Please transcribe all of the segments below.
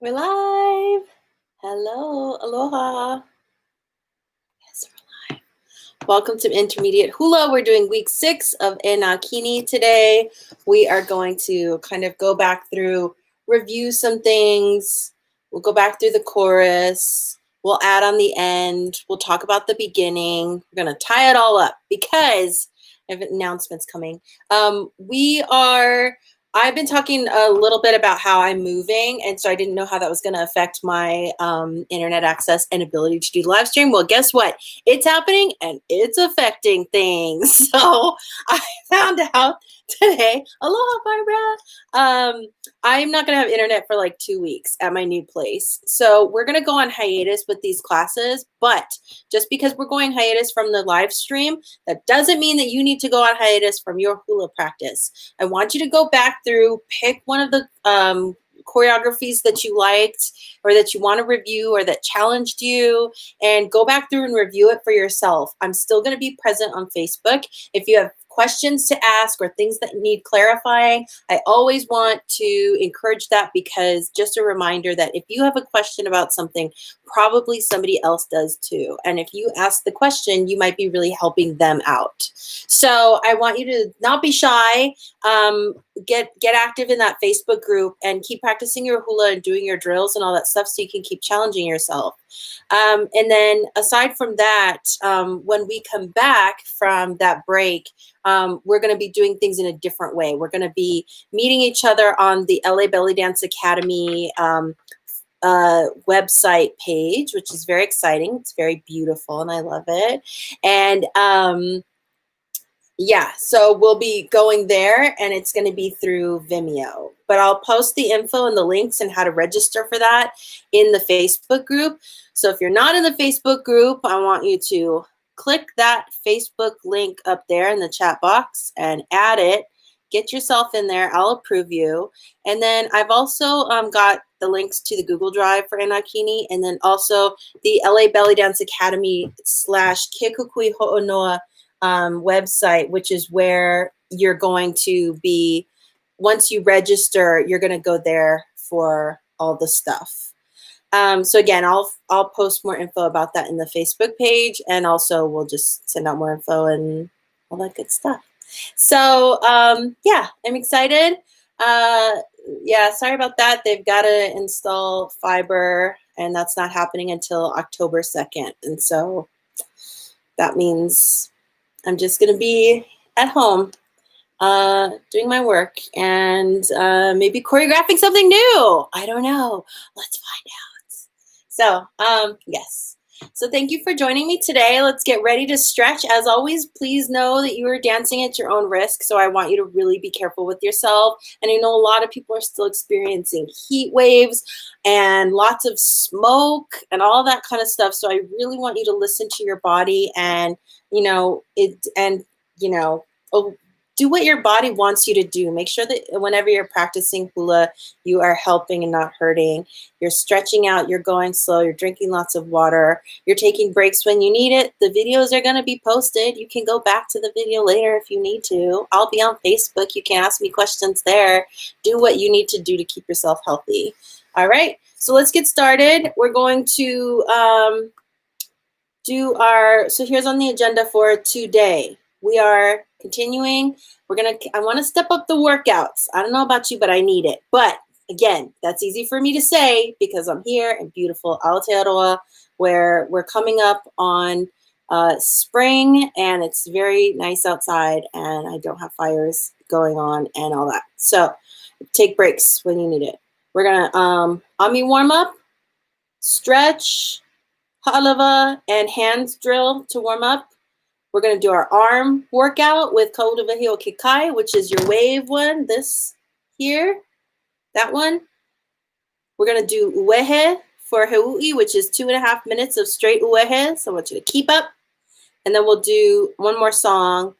We're live. Hello, aloha. Yes, we're live. Welcome to Intermediate Hula. We're doing week 6 of Kini today. We are going to kind of go back through, review some things. We'll go back through the chorus. We'll add on the end. We'll talk about the beginning. We're going to tie it all up because I have announcements coming. I've been talking a little bit about how I'm moving, and so I didn't know how that was going to affect my internet access and ability to do the live stream. Well, guess what? It's happening, and it's affecting things. So I found out today. Aloha, Barbara. I'm not going to have internet for like 2 weeks at my new place. So we're going to go on hiatus with these classes, but just because we're going hiatus from the live stream, that doesn't mean that you need to go on hiatus from your hula practice. I want you to go back through, pick one of the choreographies that you liked or that you want to review or that challenged you, and go back through and review it for yourself. I'm still going to be present on Facebook. If you have questions to ask or things that need clarifying, I always want to encourage that, because just a reminder that if you have a question about something, probably somebody else does too. And if you ask the question, you might be really helping them out. So I want you to not be shy. Get active in that Facebook group and keep practicing your hula and doing your drills and all that stuff so you can keep challenging yourself. And then aside from that, when we come back from that break, we're going to be doing things in a different way. We're going to be meeting each other on the LA Belly Dance Academy website page, which is very exciting. It's very beautiful and I love it. And yeah, so we'll be going there, and it's going to be through Vimeo. But I'll post the info and the links and how to register for that in the Facebook group. So if you're not in the Facebook group, I want you to click that Facebook link up there in the chat box and add it. Get yourself in there. I'll approve you. And then I've also got the links to the Google Drive for Kini, and then also the LA Belly Dance Academy / Kekukui Ho'onoa website, which is where you're going to be. Once you register, you're going to go there for all the stuff. So again, I'll post more info about that in the Facebook page, and also we'll just send out more info and all that good stuff. So yeah, I'm excited. Yeah, sorry about that. They've got to install fiber, and that's not happening until October 2nd. And so that means I'm just going to be at home doing my work and maybe choreographing something new. I don't know. Let's find out. So, yes. So thank you for joining me today. Let's get ready to stretch. As always, please know that you are dancing at your own risk. So I want you to really be careful with yourself. And I know a lot of people are still experiencing heat waves and lots of smoke and all that kind of stuff. So I really want you to listen to your body and, do what your body wants you to do. Make sure that whenever you're practicing hula, you are helping and not hurting. You're stretching out, you're going slow, you're drinking lots of water, you're taking breaks when you need it. The videos are going to be posted. You can go back to the video later if you need to. I'll be on Facebook. You can ask me questions there. Do what you need to do to keep yourself healthy. All right, so let's get started. We're going to so here's on the agenda for today. We are continuing. I want to step up the workouts. I don't know about you, but I need it. But again, that's easy for me to say because I'm here in beautiful Aotearoa, where we're coming up on spring and it's very nice outside and I don't have fires going on and all that. So take breaks when you need it. We're going to ami warm up, stretch, ha'alava, and hands drill to warm up. We're going to do our arm workout with Kaudawahi o Kekai, which is your wave one, this here, that one. We're going to do uehe for Heui, which is 2.5 minutes of straight uehe. So I want you to keep up. And then we'll do one more song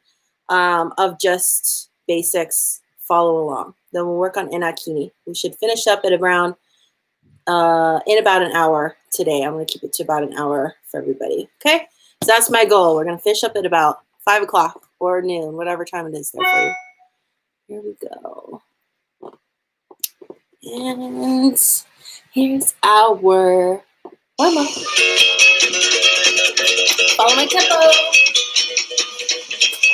of just basics, follow along. Then we'll work on Kini. We should finish up at around in about an hour today. I'm going to keep it to about an hour for everybody. Okay? So that's my goal. We're going to finish up at about 5 o'clock or noon, whatever time it is there for you. Here we go. And here's our warm-up. Follow my tempo. All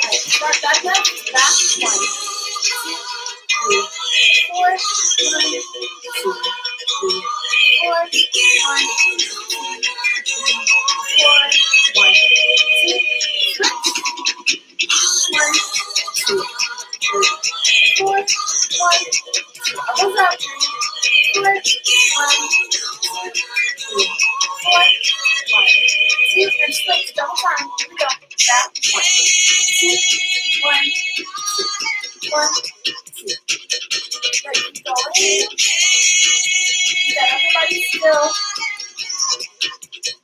right, start back up. Back 1, 2, 3, 4. 1, 2, 3, 4. 1, 2, 4. 1, 2, elbows up. 4, 1, 2, 3, 4. 1, 2, and switch double time. Here we go. Back 1, 2, 1, 2, 1, 2. Good. Keep going. Keep that upper body still.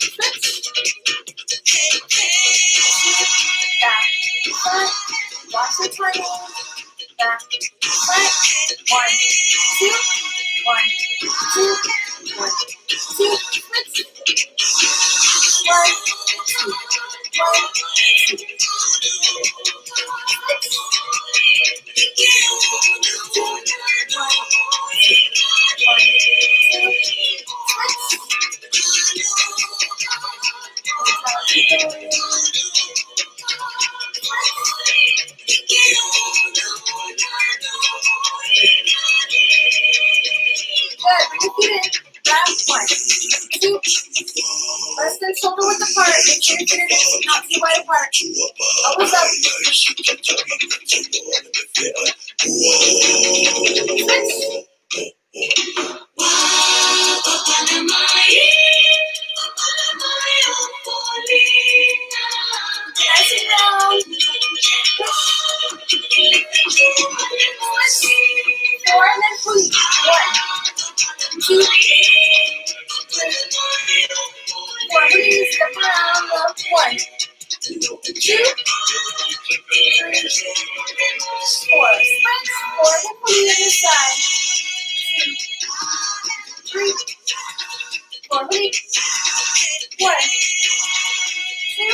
Switch. Back. Front. Watch the timing. Back. Front. 1, 2, 1, 2, 1, 2. Switch. 1, 2, 1, 2. Switch. 2, 1, Good. Bring your feet in. Back 1, 2. Less than shoulder width apart. Make sure your fingertips not too wide apart. Elbows up. Switch. Nice and round. Switch. 4 and then please. 1, 2, 3, 4. Please step around. Look. 1, 2, 3, 4. Switch. 4 and then please other side. 2, 3, 4. Please. 1, 2,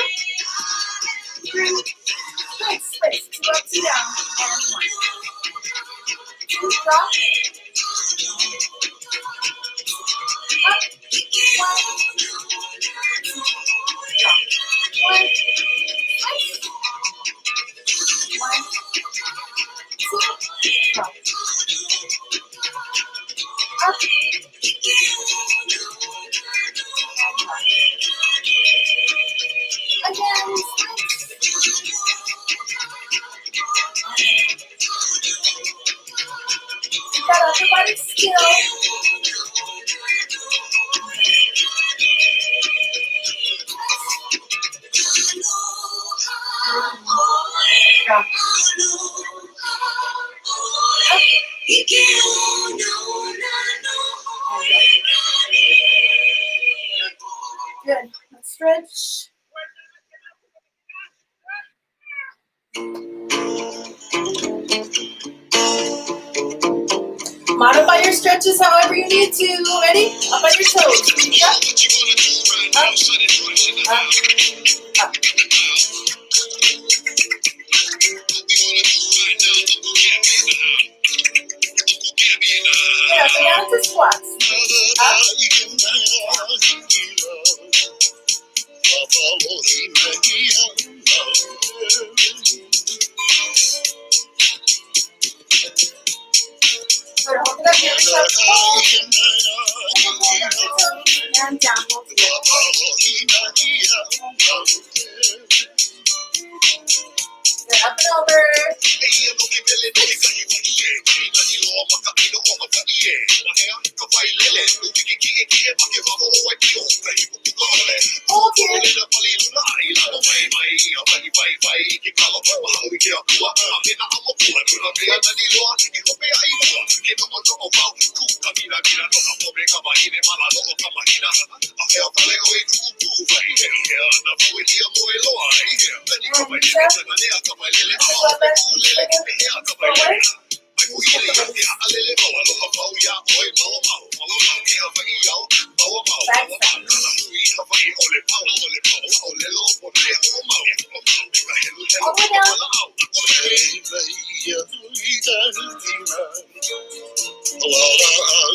3. Good. Switch. 2 up, 2 down. And 1. 2. Drop. Up. 1, 2. Drop. 1. Switch. 1, 2. Drop. Up. Again. Switch. Keep that upper body still. Drop. Good. Let's stretch. Modify your stretches however you need to. Ready? Up on your toes. Up. Up. Up. Up. Yeah, so now it's a squat. Up. Good. Hold it up here. And down. Good. Up and over. Hold here.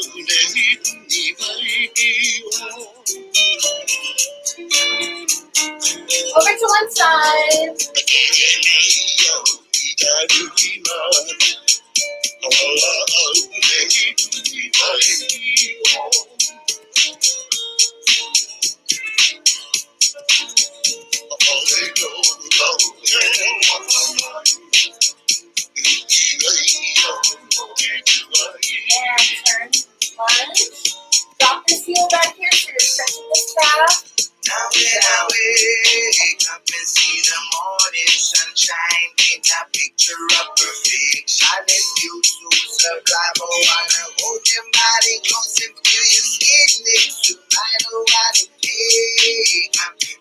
Drop this heel back here so you're stretching this calf. Now when I wake up and see the morning sunshine, paint a picture of perfection. It's you so sublime. Oh, I wanna hold your body close and feel your skin next to mine. Oh, I don't take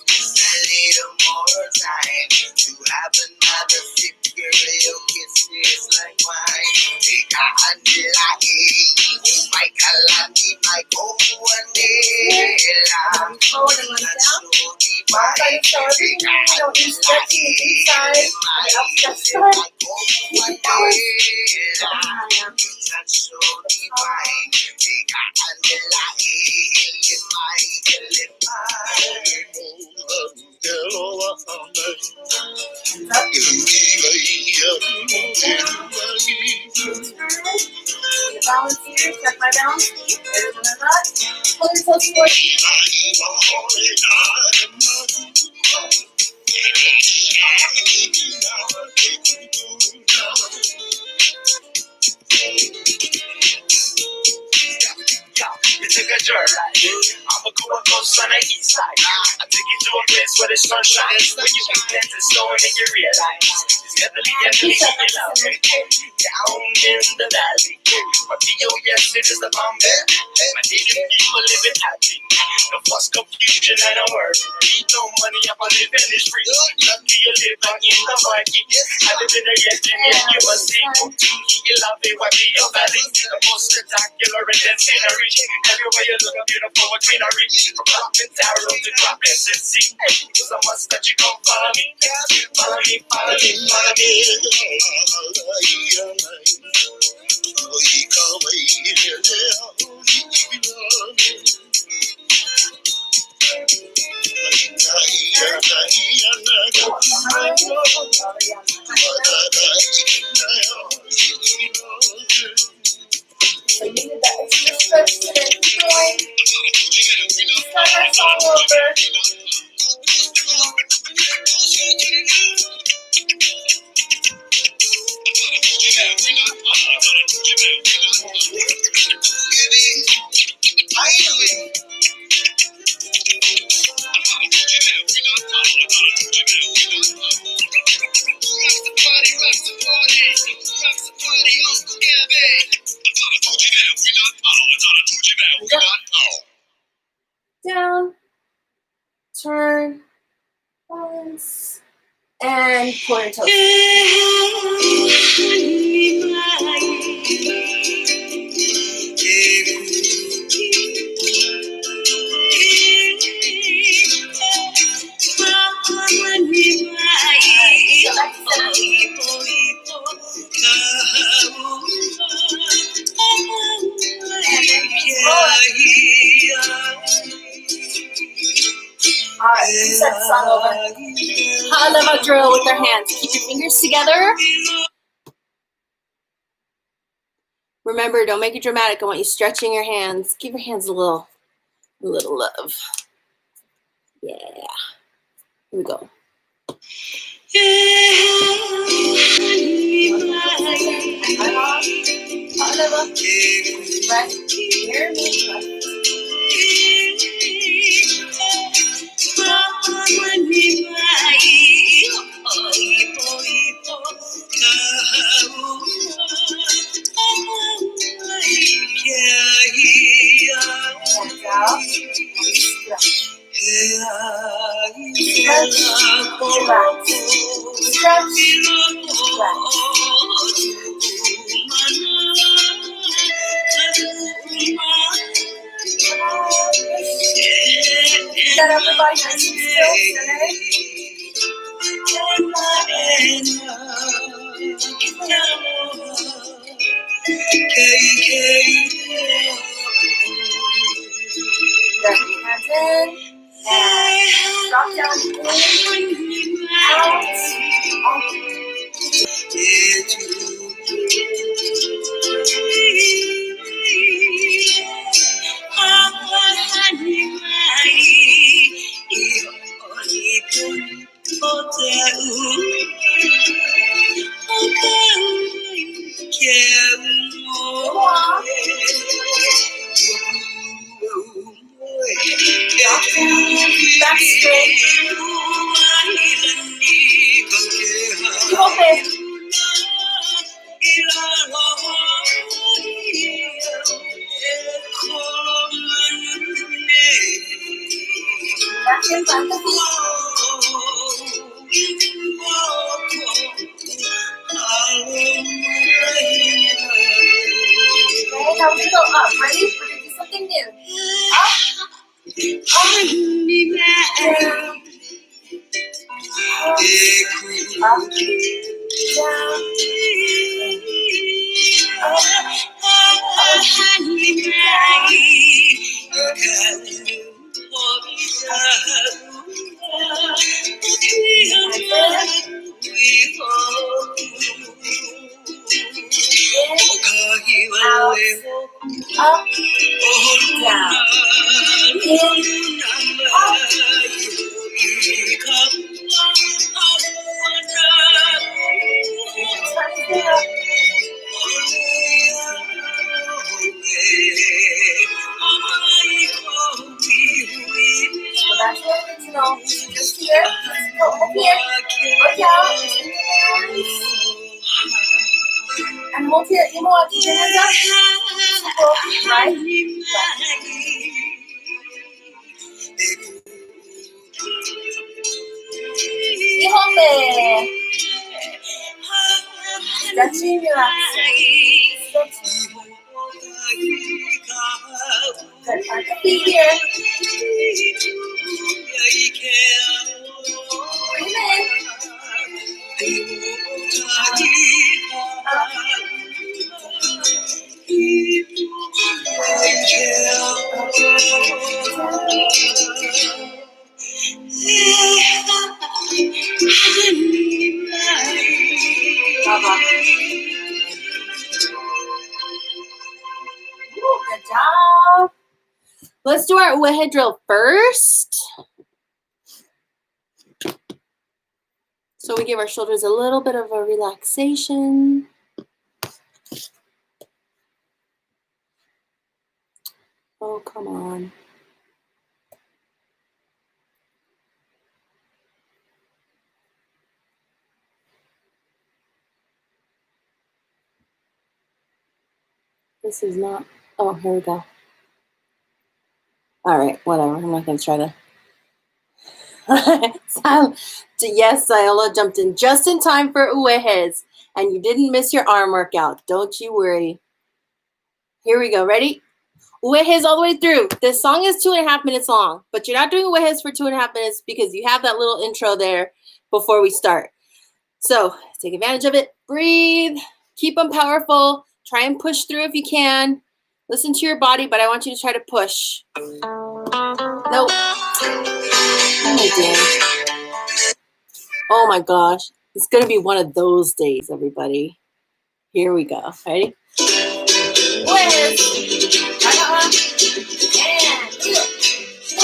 just a little more time to have another sip, girl. Your kisses like wine. Take a hand like oh my kalani, my ʻohana. Forward and leg down. Mark on your shoulder. Don't be stretching the inside. And up that side. Keep it balanced. Balance here, check my balance. There's my butt. Pull your toes forward. Take a joyride. I'ma go on the east side. I take you to a place where the sun shines. When you can dance and slow and you realize it's definitely love. Down in the valley, my B.O.S. it is the Bombay. My native people living happy. No fuss, confusion, and no worry. Need no money, I'm living is free. Lucky you live in the market. I live in a yet you must see. You love it, why be your valley? The most spectacular and scenery. Everywhere you look, a beautiful greenery. From Kilimanjaro to droplets and sea. Cause I must that you come follow me. Follow me, follow me, follow me. So you need that extra stretch today. Keep going. Stretch all over. Down, turn, balance, and pull your toes. Alright, reset the song over. Aloha drill with our hands. Keep your fingers together. Remember, don't make it dramatic. I want you stretching your hands. Give your hands a little love. Yeah. Here we go. Aloha. Right here. Hands out. Stretch. Stretch. Relax. Stretch. Relax. Set everybody nice and still today. Hands in and drop down, in, out, Plant the feet. Okay, now we go up. Ready? We're going to do something new. Up. Up. Up, down, in, up, so that's the original. Just here, go up here, go down, and hold your emo up, keep your hands up, right, left. Stretching, relaxing. Stretching. Good. Plant the feet here. Breathe in. Good job. Let's do our ʻuehe drill first. So we give our shoulders a little bit of a relaxation. Oh, come on. This is not, oh, here we go. All right, whatever. I'm not going to try to. Yes, Iola jumped in just in time for ʻuehes, and you didn't miss your arm workout. Don't you worry. Here we go. Ready? ʻuehes all the way through. This song is 2.5 minutes long, but you're not doing ʻuehes for 2.5 minutes because you have that little intro there before we start. So take advantage of it. Breathe. Keep them powerful. Try and push through if you can. Listen to your body, but I want you to try to push. Nope. Oh my gosh. It's going to be one of those days, everybody. Here we go. Ready? ʻuehes.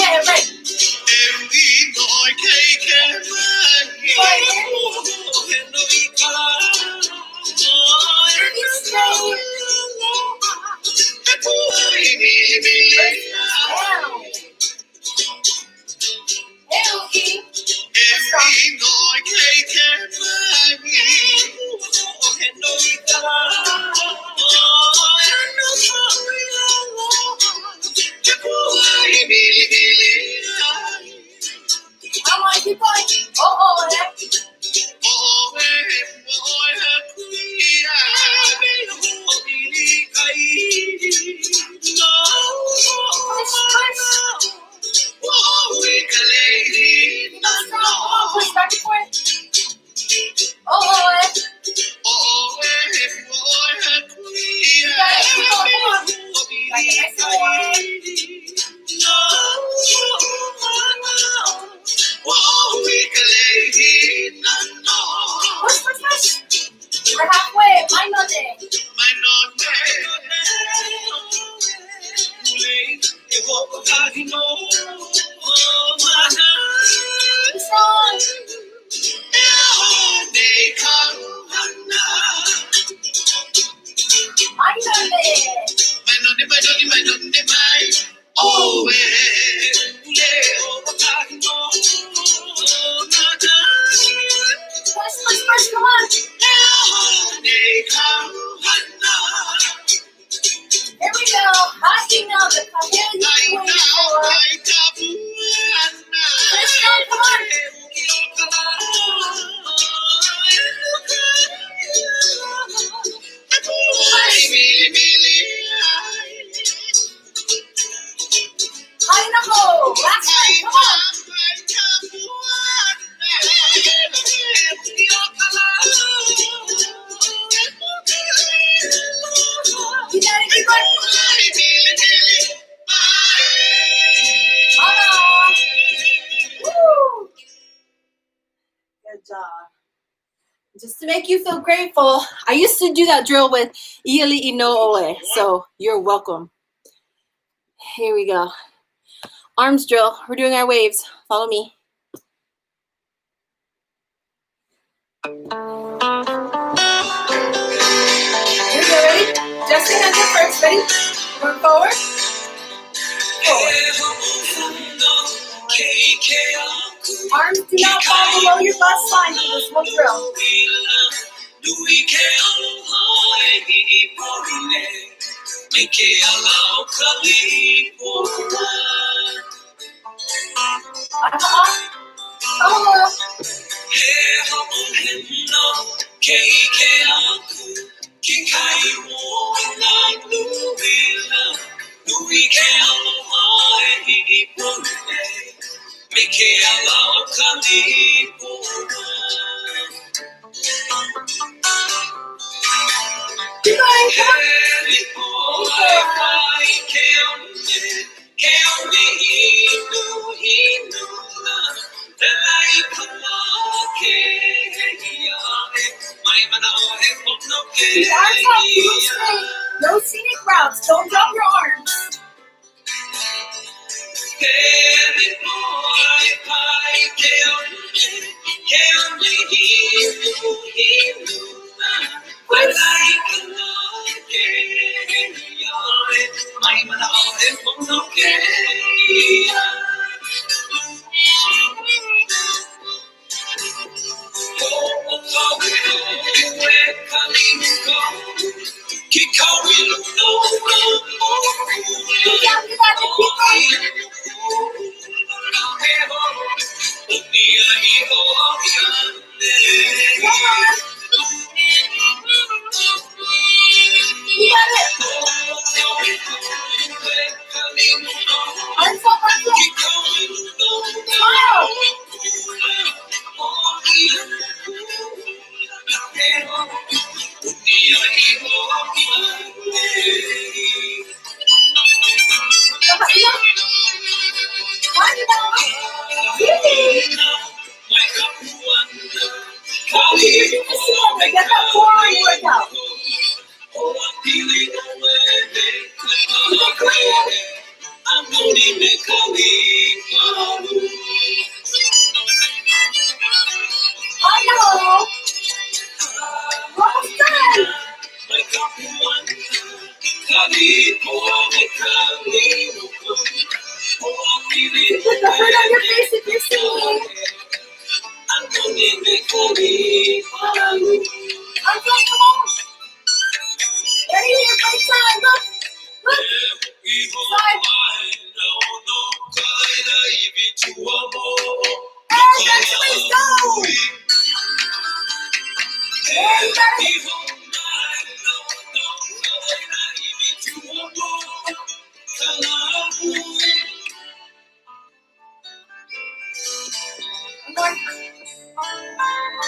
And right. Come on, keep going. Oh, yeah. Push back and forth. Oh, yeah. You got it. Keep going. Come on. Like a nice one. Push, push, push. We're halfway. Mind on it. Strong. Mind on it. Push, push, push. Come on. Here we go. ʻaina, the kahiko. Push make you feel grateful. I used to do that drill with ʻiʻaliʻi no oe, so you're welcome. Here we go. Arms drill. We're doing our waves. Follow me. Here we go, ready? Just your hands up first, ready? Move forward. Arms do not fall below your bust line for this whole drill. Keep going, come Keep arms up, keep them straight. No scenic routes, don't drop your arms.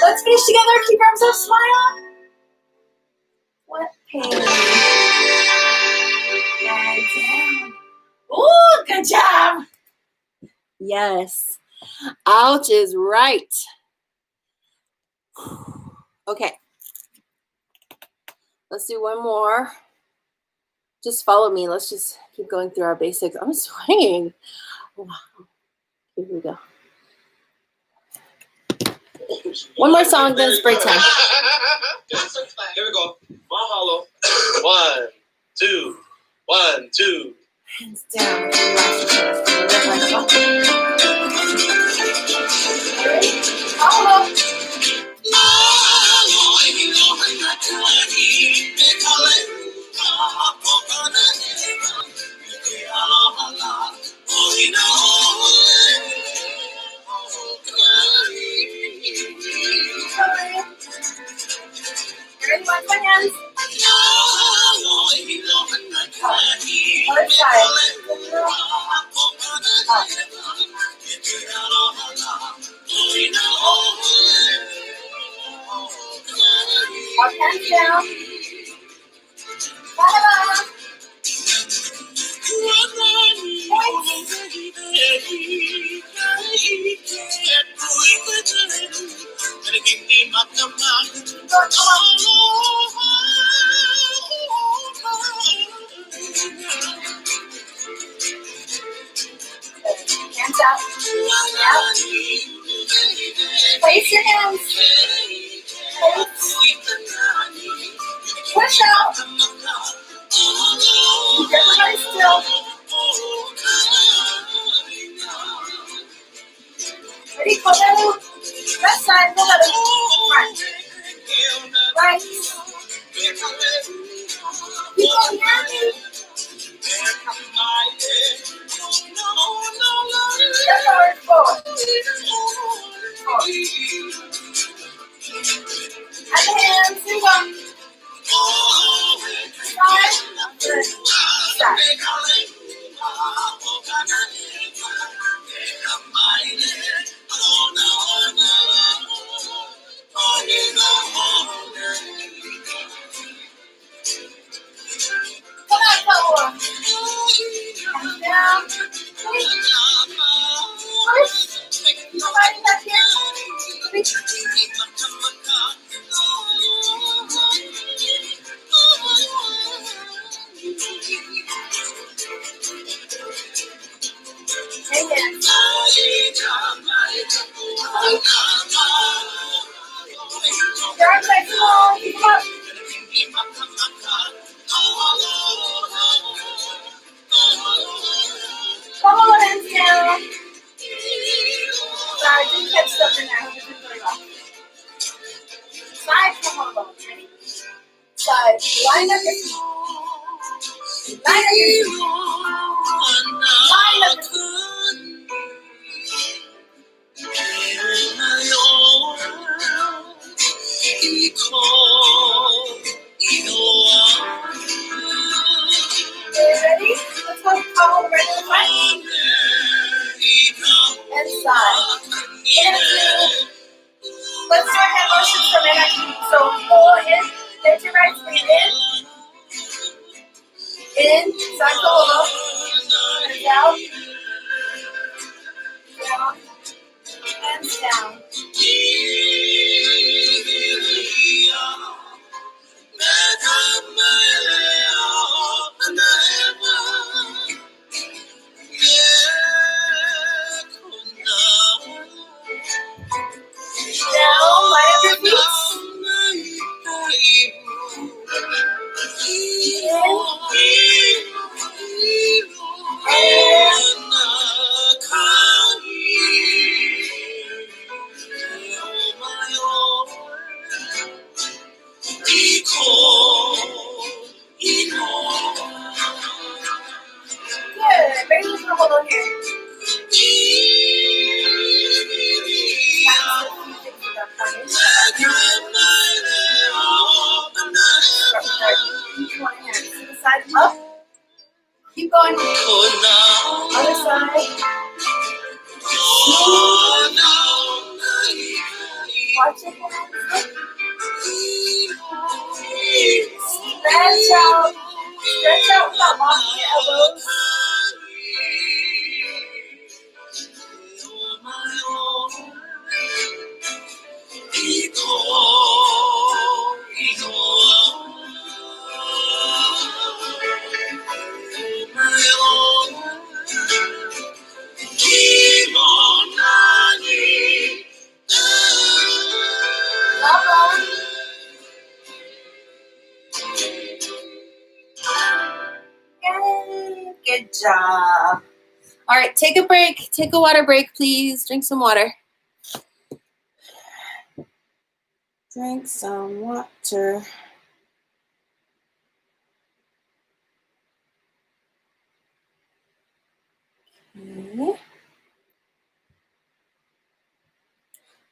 Let's finish together. Keep your arms up. Smile. What pain? And down. Ooh, good job. Yes. Ouch is right. Okay. Let's do one more. Just follow me. Let's just keep going through our basics. I'm swinging. Wow. Here we go. One more song, then it's break time. Here we go. Mahalo. 1, 2, 1, 2. Hands down. Mahalo. Everyone, my hands. Other side. Up hands down. Bye-bye. Hands out. Out. Place your hands. Place. Push out. Keep everybody still. Ready? Pull that out. Left side. Pull that out. Right. Right. Keep on here. Step forward. Forward. At the hands. Move on. Side. Good. Side. Come on, Paula. Hands down. Push. Somebody back here. Push. Amen. Turn back slow. Keep up. Come on, hands down. Sorry, didn't catch something there. I did really well. Side, come on, ready? Side, line up your feet. Line up your feet. Line up your feet. Okay, ready? Let's go towel right to the front. And side. Let's do hand motions from energy. So pull in, lift your right foot in, side pull up, and down, down, and down. Now, line up your feet. Good. Bring this little hold on here. Side up. Keep going. Other side. Watch your hands. Stretch out. Stretch out without locking your elbows. Good job. All right, take a break. Take a water break, please. Drink some water. Drink some water. Okay.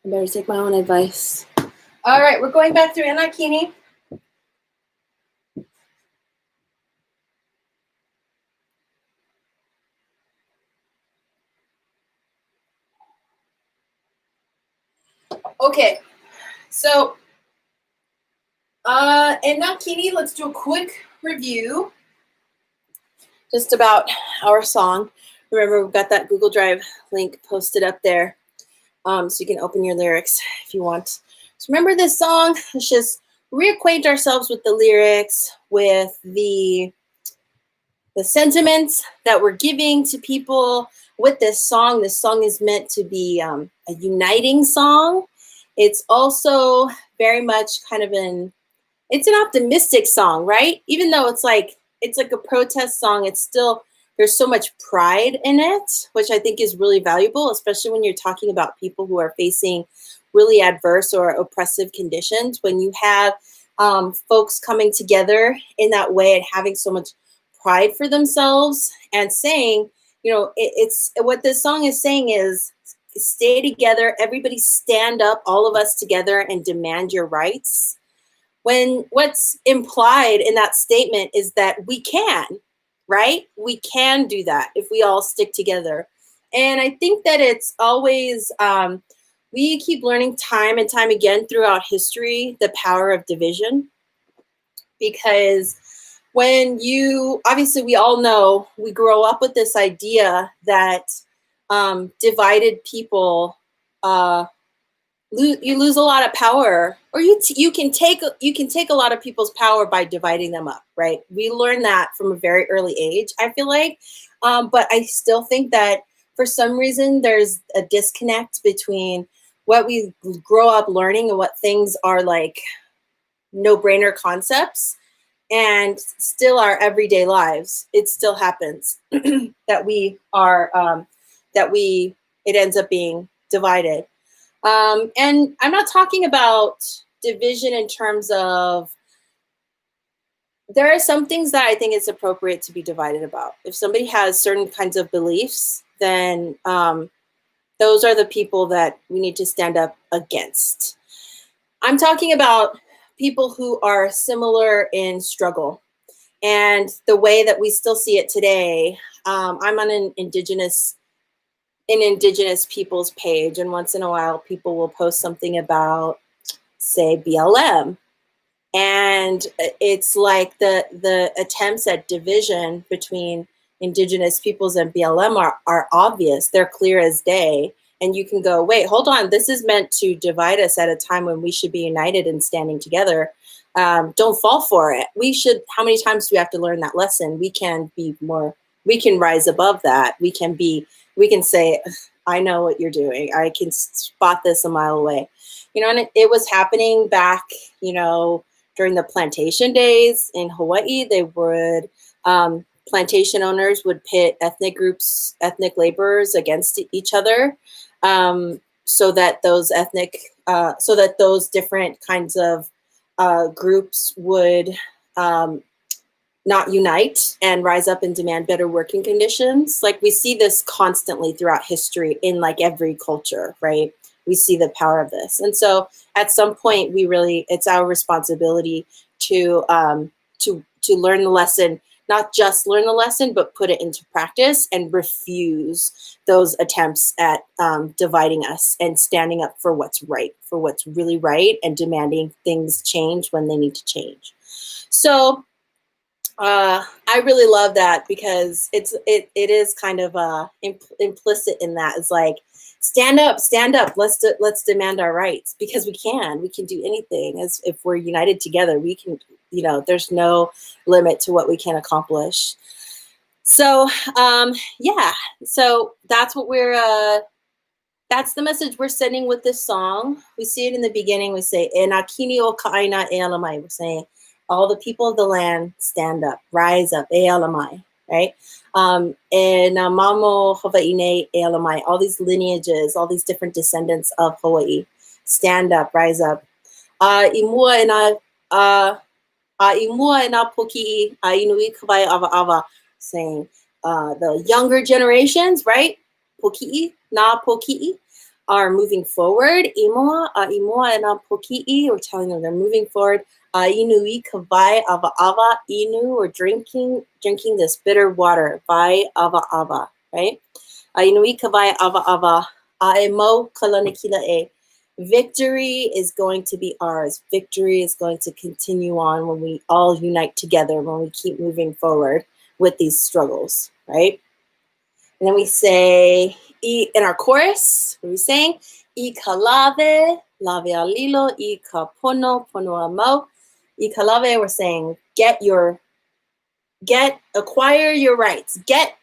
I better take my own advice. All right, we're going back through Kini. Okay, so in Kini, let's do a quick review just about our song. Remember, we've got that Google Drive link posted up there, so you can open your lyrics if you want. So remember this song? Let's just reacquaint ourselves with the lyrics, with the sentiments that we're giving to people with this song. This song is meant to be a uniting song. It's also very much kind of it's an optimistic song, right? Even though it's like a protest song, it's still, there's so much pride in it, which I think is really valuable, especially when you're talking about people who are facing really adverse or oppressive conditions. When you have folks coming together in that way and having so much pride for themselves and saying, you know, it's what this song is saying is stay together, everybody stand up, all of us together, and demand your rights. When what's implied in that statement is that we can, right? We can do that if we all stick together. And I think that it's always, we keep learning time and time again throughout history the power of division, because when you, obviously we all know, we grow up with this idea that divided people, you lose a lot of power, or you can take a lot of people's power by dividing them up, right? We learn that from a very early age, I feel like, but I still think that for some reason there's a disconnect between what we grow up learning and what things are like no-brainer concepts and still our everyday lives. It still happens that it ends up being divided. And I'm not talking about division in terms of, there are some things that I think it's appropriate to be divided about. If somebody has certain kinds of beliefs, then those are the people that we need to stand up against. I'm talking about people who are similar in struggle and the way that we still see it today. I'm on an indigenous people's page, and once in a while people will post something about, say, BLM, and it's like the attempts at division between indigenous peoples and BLM are obvious. They're clear as day, and you can go, wait, hold on, this is meant to divide us at a time when we should be united and standing together. Don't fall for it. We should, how many times do we have to learn that lesson? We can be more, we can rise above that. We can say, I know what you're doing. I can spot this a mile away. You know, and it was happening back, you know, during the plantation days in Hawaii. They would, plantation owners would pit ethnic groups, ethnic laborers against each other, so that those different kinds of groups would not unite and rise up and demand better working conditions. Like, we see this constantly throughout history in like every culture, right? We see the power of this. And so at some point it's our responsibility to learn the lesson, not just learn the lesson, but put it into practice and refuse those attempts at dividing us and standing up for what's right, for what's really right, and demanding things change when they need to change. So I really love that, because it is kind of implicit in that. It's like, stand up, let's demand our rights, because we can do anything. As if we're united together, we can, you know, there's no limit to what we can accomplish. So yeah, so that's what that's the message we're sending with this song. We see it in the beginning. We say, "E nā Kini o ka ʻaina e ala mai." We're saying, all the people of the land, stand up, rise up, e ala mai, right? And mamo Hawaii nei e ala mai, all these lineages, all these different descendants of Hawaii, stand up, rise up. Imua e nā poki'i, inui kawai awa awa, saying the younger generations, right? Poki'i, nā poki'i, are moving forward. Imua e nā poki'i, we're telling them they're moving forward. Inui kawai awa awa, inu, or drinking this bitter water, vai awa awa, right? Inui kawai awa awa, ae mo kalanikila e. Victory is going to be ours. Victory is going to continue on when we all unite together, when we keep moving forward with these struggles, right? And then we say, in our chorus, what are we saying? I kalave lave alilo, I ka pono, pono a mau. I ka lave, we're saying acquire your rights. Get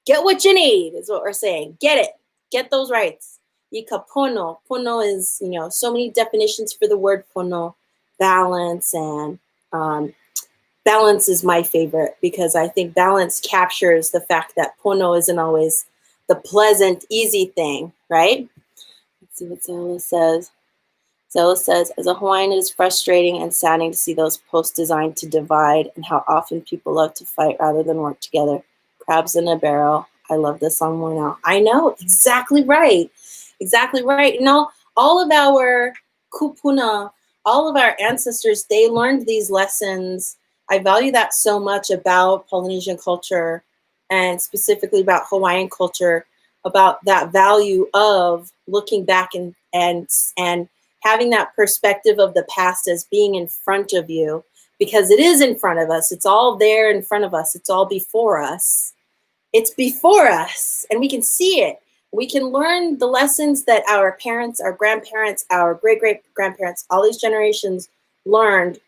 what you need is what we're saying. Get it. Get those rights. I ka pono. Pono is, so many definitions for the word pono. Balance, and balance is my favorite because I think balance captures the fact that pono isn't always the pleasant, easy thing, right? Let's see what Zella says. Zella says, as a Hawaiian, it is frustrating and saddening to see those posts designed to divide and how often people love to fight rather than work together. Crabs in a barrel. I love this song more now. I know, exactly right. Exactly right. All of our kupuna, all of our ancestors, they learned these lessons. I value that so much about Polynesian culture and specifically about Hawaiian culture, about that value of looking back and having that perspective of the past as being in front of you, because it is in front of us. It's all there in front of us. It's all before us. It's before us, and we can see it. We can learn the lessons that our parents, our grandparents, our great-great-grandparents, all these generations learned,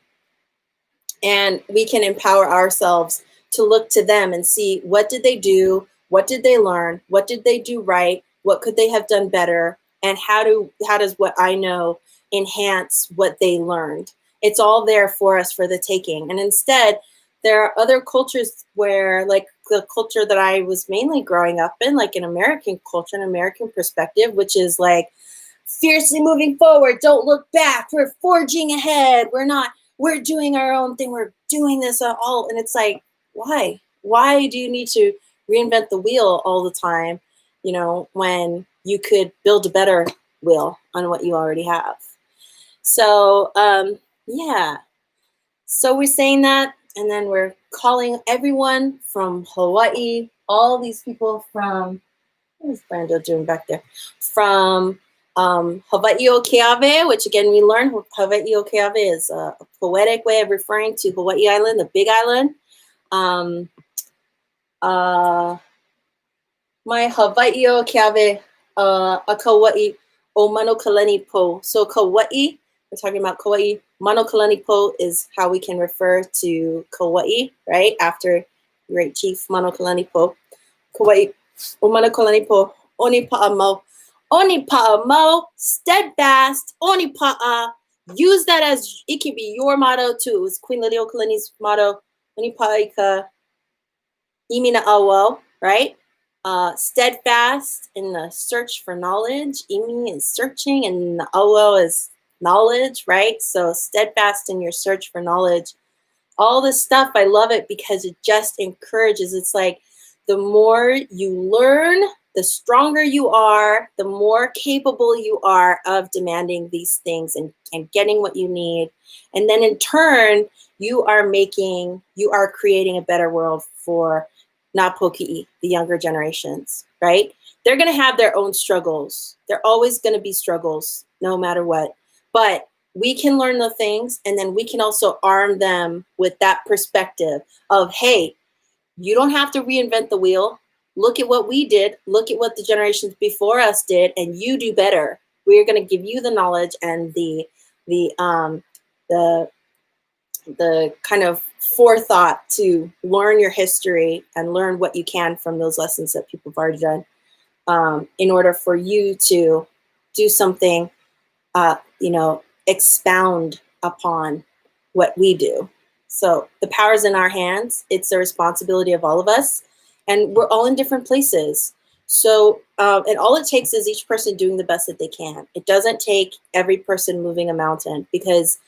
and we can empower ourselves to look to them and see, what did they do? What did they learn? What did they do right? What could they have done better? And how does what I know enhance what they learned? It's all there for us for the taking. And instead, there are other cultures where, like the culture that I was mainly growing up in, like an American culture, an American perspective, which is like fiercely moving forward, don't look back, we're forging ahead, we're doing our own thing, we're doing this all. And it's like, why? Why do you need to reinvent the wheel all the time, when you could build a better wheel on what you already have? So, yeah. So we're saying that, and then we're calling everyone from Hawaii, all these people from, what is Brando doing back there? From Hawaii o Keawe, which again we learned Hawaii o Keawe is a poetic way of referring to Hawaii Island, the Big Island. My Hawaii o Keawe, a Kauai o Mano Kalani Po. So Kauai, we're talking about Kauai. Mano Kalani Po is how we can refer to Kauai, right? After great chief Mano Kalani Po. Kauai o Mano Kalani Po, oni pa'a mau. Oni pa'a mau, steadfast, oni pa'a. Use that as, it can be your motto too. It's Queen Liliuokalani's motto, oni pa'a ika imina awo, right? Steadfast in the search for knowledge. Imi is searching, and awo is knowledge, right? So steadfast in your search for knowledge. All this stuff, I love it because it just encourages. It's like the more you learn, the stronger you are, the more capable you are of demanding these things and getting what you need. And then in turn, you are creating a better world for Napoki'i, the younger generations, right? They're going to have their own struggles. They're always going to be struggles, no matter what. But we can learn the things, and then we can also arm them with that perspective of, hey, you don't have to reinvent the wheel. Look at what we did. Look at what the generations before us did, and you do better. We are going to give you the knowledge and the kind of forethought to learn your history and learn what you can from those lessons that people have already done, in order for you to do something, expound upon what we do. So the power's in our hands. It's the responsibility of all of us, and we're all in different places. So, and all it takes is each person doing the best that they can. It doesn't take every person moving a mountain, because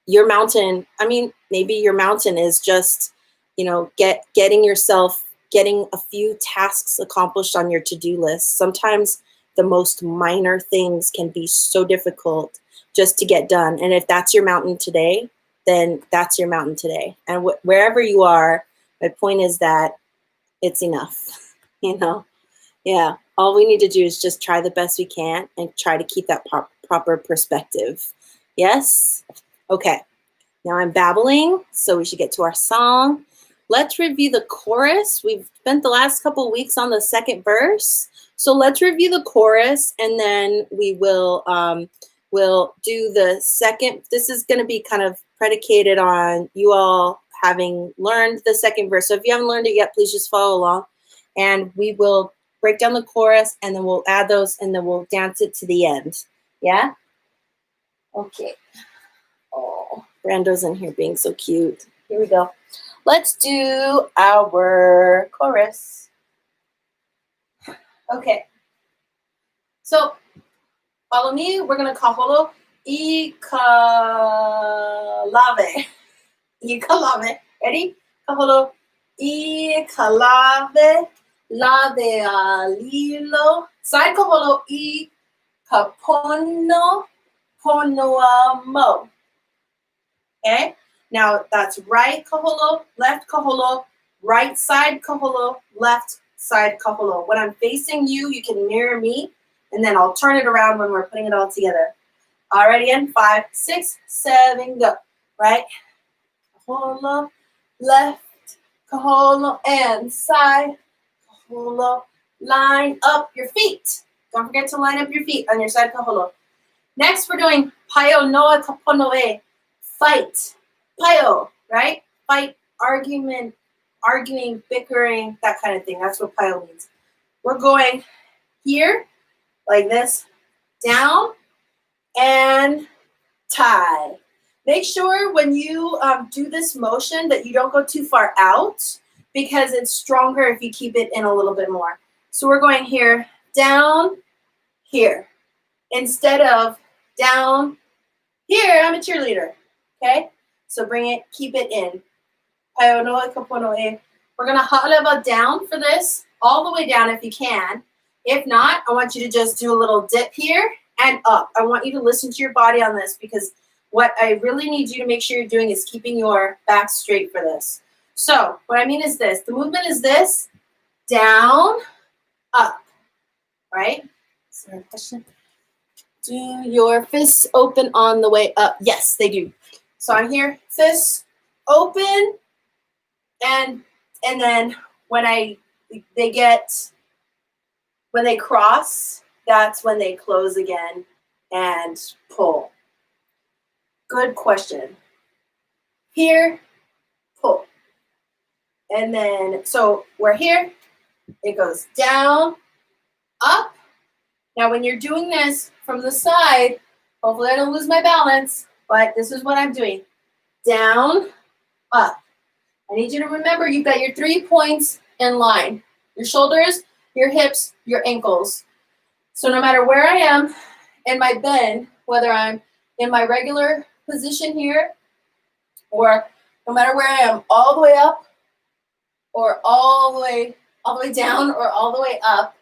your mountain, maybe your mountain is just, getting a few tasks accomplished on your to-do list. Sometimes the most minor things can be so difficult just to get done. And if that's your mountain today, then that's your mountain today. And wherever you are, my point is that it's enough, Yeah, all we need to do is just try the best we can and try to keep that proper perspective. Yes? Okay, now I'm babbling, so we should get to our song. Let's review the chorus. We've spent the last couple of weeks on the second verse. So let's review the chorus, and then we will we'll do the second. This is going to be kind of predicated on you all having learned the second verse. So if you haven't learned it yet, please just follow along. And we will break down the chorus, and then we'll add those, and then we'll dance it to the end. Yeah? Okay. Oh, Brando's in here being so cute. Here we go. Let's do our chorus. Okay. So follow me. We're going to kaholo I kalave. I kalave. Ready? Kaholo I kalave. Lave alilo. Side kaholo I kapono ponoa mo. Okay? Now that's right kaholo, left kaholo, right side kaholo, left side kaholo. When I'm facing you, you can mirror me, and then I'll turn it around when we're putting it all together. All right, in 5, 6, 7, go. Right? Kaholo, left, kaholo, and side, kaholo. Line up your feet. Don't forget to line up your feet on your side kaholo. Next, we're doing paio noa kaponoe, fight. Paio, right? Fight, arguing, bickering, that kind of thing. That's what paio means. We're going here, like this, down, and tie. Make sure when you do this motion that you don't go too far out, because it's stronger if you keep it in a little bit more. So we're going here, down, here. Instead of down, here, I'm a cheerleader, okay? So bring it, keep it in. We're going to ha'aleva down for this, all the way down if you can. If not, I want you to just do a little dip here and up. I want you to listen to your body on this, because what I really need you to make sure you're doing is keeping your back straight for this. So what I mean is this. The movement is this, down, up, right? Is there a question? Do your fists open on the way up? Yes, they do. So I'm here, fists open, and then when they cross, that's when they close again and pull. Good question. Here, pull. And then, so we're here, it goes down, up. Now when you're doing this from the side, hopefully I don't lose my balance, but this is what I'm doing. Down, up. I need you to remember you've got your 3 points in line. Your shoulders, your hips, your ankles. So no matter where I am in my bend, whether I'm in my regular position here, or no matter where I am, all the way up, or all the way down, or all the way up,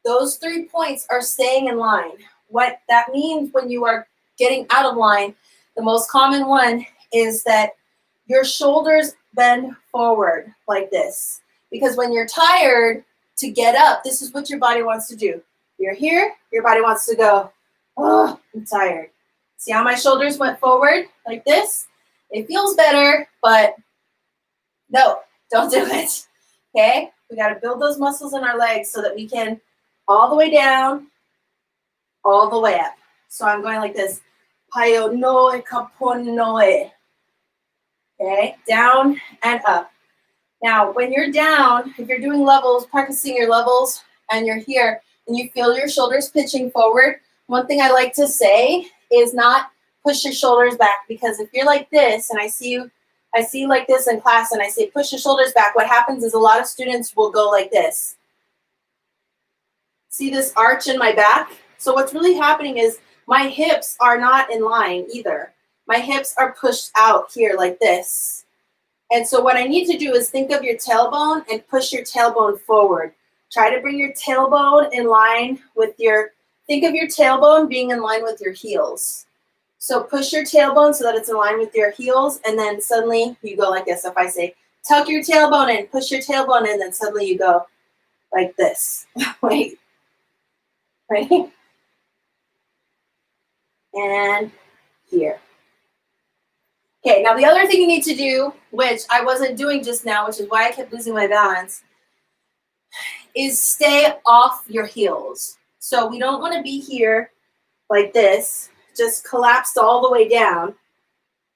those 3 points are staying in line. What that means when you are getting out of line, the most common one is that your shoulders bend forward like this. Because when you're tired to get up, this is what your body wants to do. You're here, your body wants to go, oh, I'm tired. See how my shoulders went forward like this? It feels better, but no, don't do it. Okay? We got to build those muscles in our legs so that we can all the way down, all the way up. So I'm going like this. Paio noe kaponoe. Okay? Down and up. Now, when you're down, if you're doing levels, practicing your levels, and you're here, and you feel your shoulders pitching forward, one thing I like to say is not push your shoulders back, because if you're like this, and I see you like this in class, and I say push your shoulders back, what happens is a lot of students will go like this. See this arch in my back? So what's really happening is my hips are not in line either. My hips are pushed out here like this. And so what I need to do is think of your tailbone and push your tailbone forward. Try to bring your tailbone in line with think of your tailbone being in line with your heels. So push your tailbone so that it's in line with your heels, and then suddenly you go like this. If I say, tuck your tailbone in, push your tailbone in, then suddenly you go like this. Wait. Right? And here. Okay, now the other thing you need to do, which I wasn't doing just now, which is why I kept losing my balance, is stay off your heels. So we don't want to be here like this. just collapsed all the way down.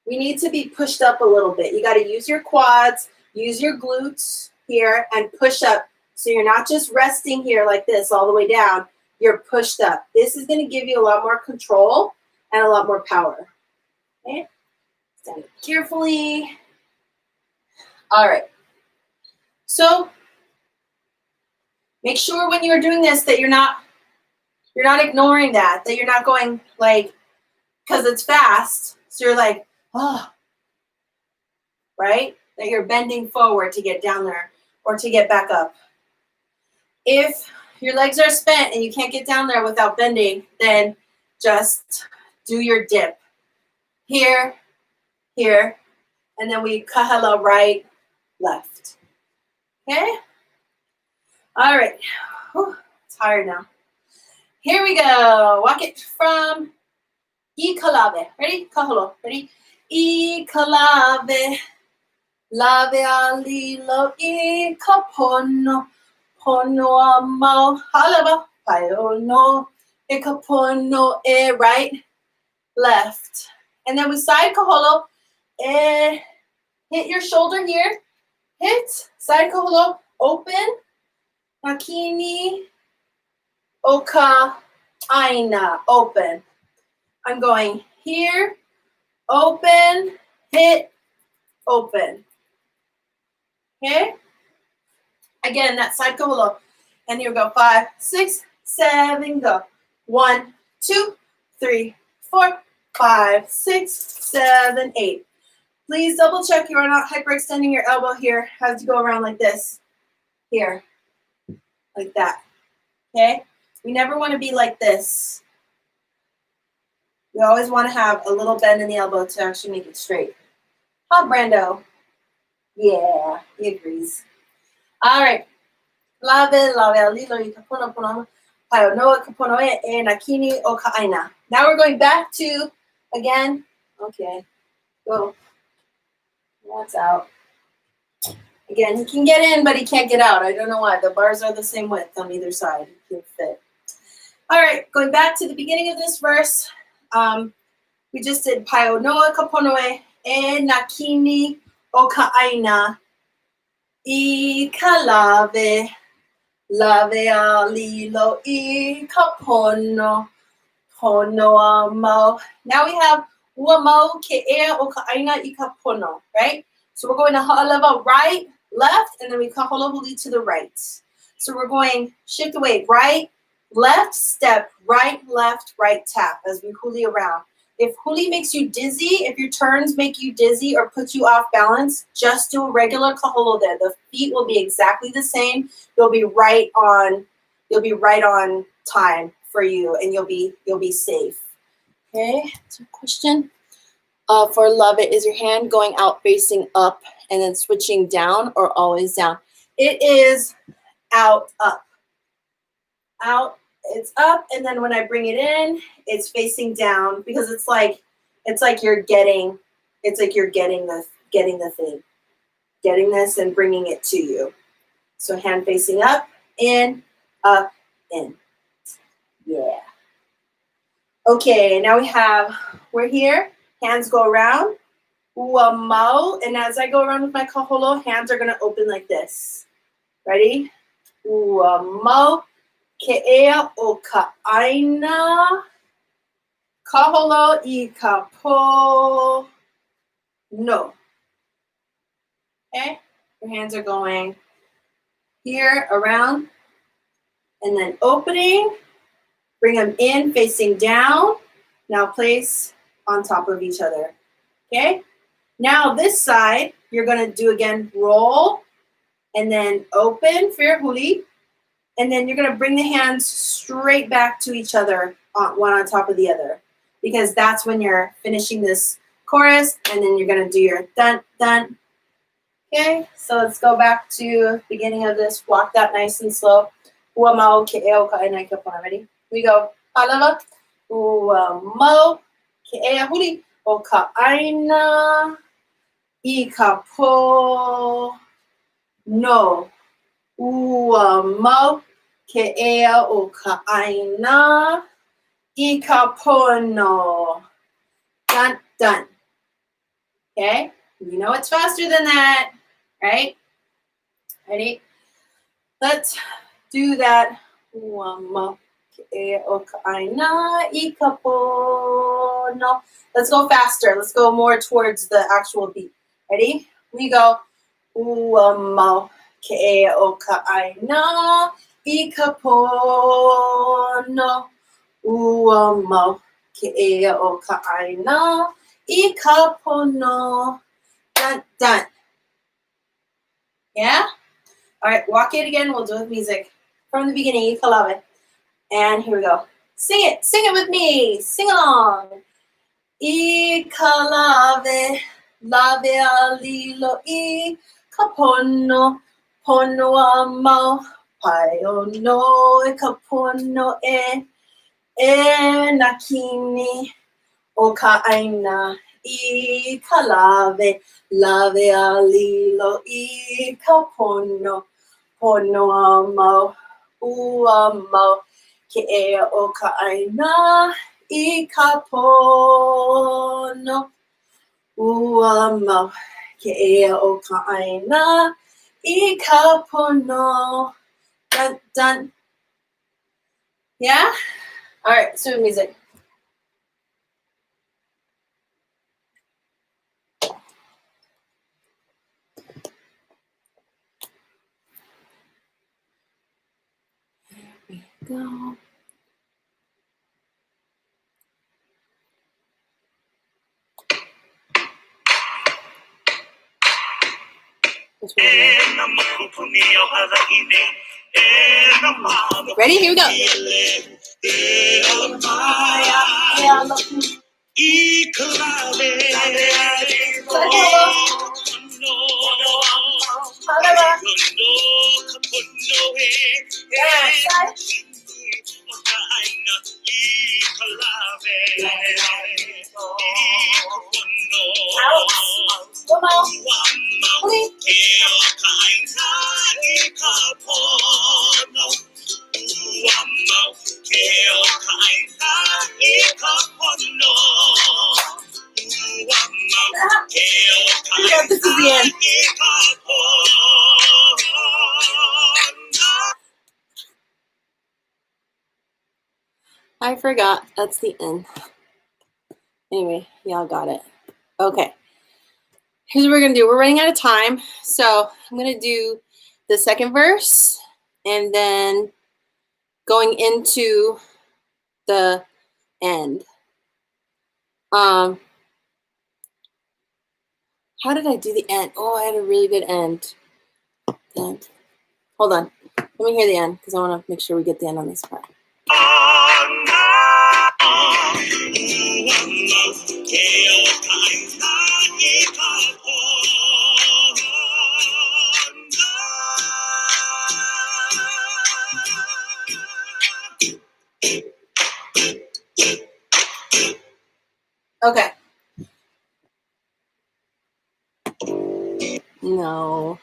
We need to be pushed up a little bit. You got to use your quads, use your glutes here, and push up. So you're not just resting here like this all the way down. You're pushed up. This is going to give you a lot more control and a lot more power. Okay? Stand up carefully. All right. So make sure when you're doing this that you're not ignoring that you're not going like, because it's fast. So you're like, oh, right? That you're bending forward to get down there or to get back up. If your legs are spent and you can't get down there without bending, then just do your dip. Here, here, and then we kahalo right, left. Okay? All right. Whew, tired now. Here we go. Walk it from ikalave. Ready? Kahalo. Ready? Ikalave. Lave alilo ikapono. Pono amo. Halava. Paiono. Ikapono. Right, left. And then we side kahalo. Hit your shoulder here. Hit. Side kahalo. Open. Kini. ʻaina, open. I'm going here, open, hit, open. Okay? Again, that side kahalo. And here we go. 5, 6, 7, go. 1, 2, 3, 4, 5, 6, 7, 8. Please double check you are not hyperextending your elbow here. Have to go around like this. Here. Like that. Okay? We never want to be like this. We always want to have a little bend in the elbow to actually make it straight. Huh, Brando? Yeah, he agrees. All right. Lave, alilo, ikapono, pono, paionoa, kapono, e na kini o ʻaina. Now we're going back to, again, okay, go. That's out. Again, he can get in, but he can't get out. I don't know why. The bars are the same width on either side. He can fit. All right, going back to the beginning of this verse, we just did paionoa kaponoe e na kini o ʻaina I kalave lave alilo I kapono pono amo. Now we have uamo ke ea o ʻaina I kapono, right? So we're going to ha'aleva right, left, and then we kaholo huli to the right. So we're going shift the weight right, left, step, right, left, right, tap as we huli around. If huli makes you dizzy, if your turns make you dizzy or put you off balance, just do a regular kaholo there. The feet will be exactly the same. You'll be right on time for you, and you'll be safe. Okay, so question for love it, is your hand going out facing up and then switching down or always down? It is out, up. Out, it's up, and then when I bring it in, it's facing down because it's like you're getting the thing. Getting this and bringing it to you. So hand facing up, in, in. Yeah. Okay, now we're here. Hands go around. Uamau. And as I go around with my kaholo, hands are going to open like this. Ready? Uamau. Ke'ea o ʻaina. Kaholo I kapo. No. Okay? Your hands are going here, around, and then opening. Bring them in, facing down. Now place on top of each other. Okay? Now this side, you're going to do again, roll, and then open for your huli. And then you're going to bring the hands straight back to each other, one on top of the other. Because that's when you're finishing this chorus, and then you're going to do your dun, dun. Okay, so let's go back to beginning of this. Walk that nice and slow. Uamau ke'ea ʻaina kapona. Ready? We go. Alava. Uamau ke'ea huli o ʻaina I kapo. No. Uamau ke'ea o ʻaina ikapono. Dun, dun. Okay? You know it's faster than that, right? Ready? Let's do that one more. ʻaina, ikapono. Let's go faster. Let's go more towards the actual beat. Ready? We go. Uamo ke o ʻaina, ikapono. Uamo ke o ʻaina, ikapono. Dun, dun. Yeah? All right, walk it again. We'll do it with music. From the beginning, you can love it. And here we go. Sing it with me. Sing along. Ikalave, lave alilo I kapono, pono amo, paiono e kapono e nakini o ka ʻaina. Ikalave, lave alilo I kapono, pono amo, uamo, ke o ka ʻaina. Ikapono, uamo, ke o ka ʻaina. Ikapono, dun, dun. Yeah? All right, so music. Here we go. Ready? Here we go. Yeah, this is the end. I forgot. That's the end. Anyway, y'all got it. Okay. Here's what we're going to do. We're running out of time. So I'm going to do the second verse and then going into the end. How did I do the end? Oh, I had a really good end. Hold on. Let me hear the end because I want to make sure we get the end on this part. Okay. No.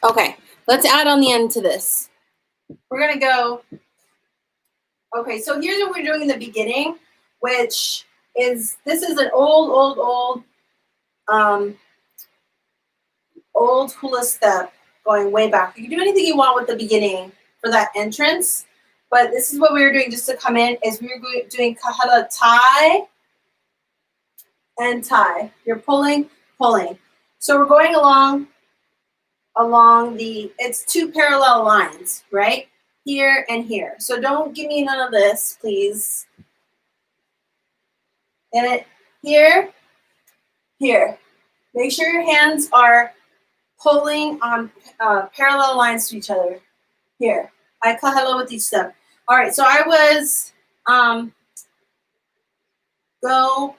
Okay, let's add on the end to this. We're going to go. Okay, so here's what we're doing in the beginning, which is, this is an old hula step going way back. You can do anything you want with the beginning for that entrance, but this is what we were doing just to come in, is we were doing kahela tie and tie. You're pulling, pulling. So we're going along the, it's two parallel lines, right? Here and here. So don't give me none of this, please. And it here, here. Make sure your hands are pulling on parallel lines to each other. Here, I kahela with each step. All right, so I was, go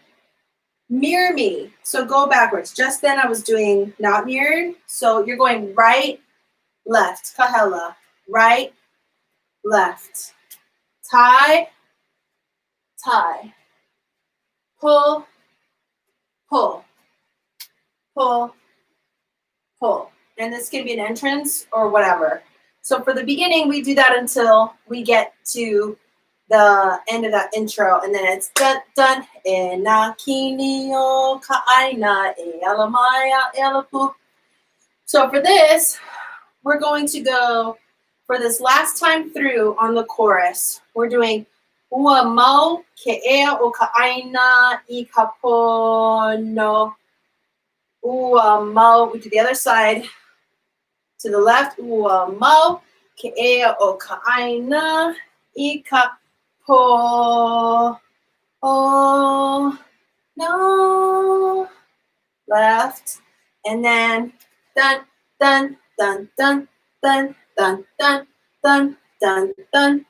mirror me. So go backwards. Just then I was doing not mirrored. So you're going right, left, kahela, right, left, tie, tie, pull, pull, pull, pull. and this can be an entrance or whatever. So for the beginning, we do that until we get to the end of that intro, and then it's dun dun e na kini o ka ʻaina e alamaya e alapu. So for this, we're going to go for this last time through on the chorus. We're doing ua mau ke ea o ka ʻaina I ka pono. Ua mau. We do the other side to the left. Ua mau ke ea o ka ʻaina I ka po. Oh no. Left. And then dun dun dun dun dun dun dun dun dun dun.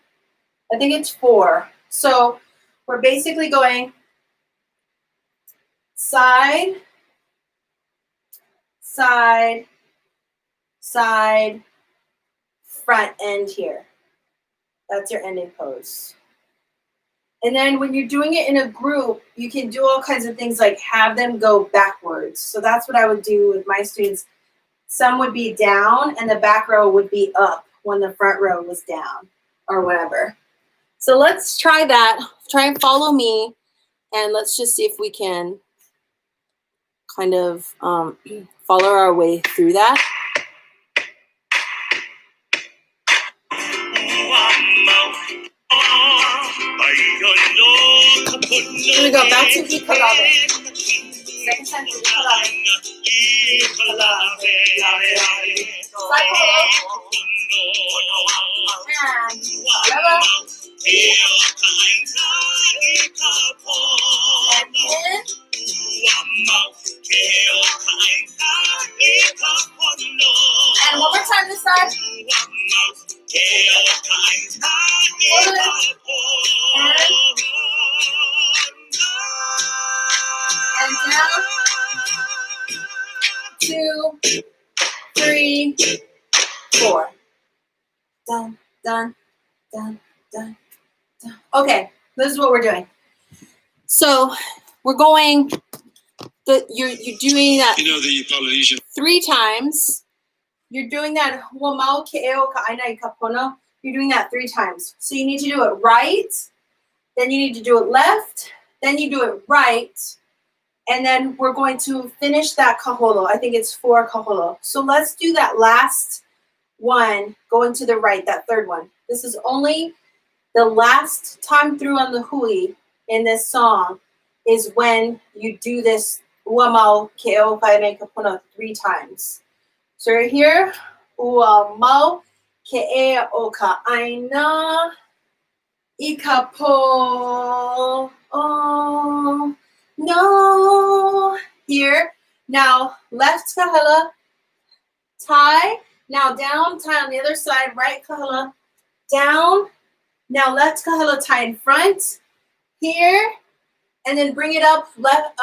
I think it's 4. So we're basically going side, side, side, front end here. That's your ending pose. And then when you're doing it in a group, you can do all kinds of things like have them go backwards. So that's what I would do with my students. Some would be down and the back row would be up when the front row was down or whatever. So let's try that. Try and follow me, and let's just see if we can kind of follow our way through that. Here we go. Back to ʻikalave. Second time to ʻikalave. And one more time this side. And down. 2, 3, 4. Dun, dun, dun, dun, dun. Okay, this is what we're doing. So we're going, you're doing that. You know the Polynesian 3 times. You're doing that ua mau ke ea o ka ʻaina I ka pono. You're doing that 3 times. So you need to do it right, then you need to do it left, then you do it right, and then we're going to finish that kaholo. I think it's 4 kaholo. So let's do that last one going to the right, that third one. This is only the last time through on the hui in this song is when you do this ua mau ke ea o ka ʻaina I ka pono 3 times. So right here, ua mau ke ea o ka ʻaina I ka po. Oh no. Here. Now left kahela, tie. Now down, tie on the other side, right kahela, down. Now left kahela, tie in front. Here. And then bring it up, left,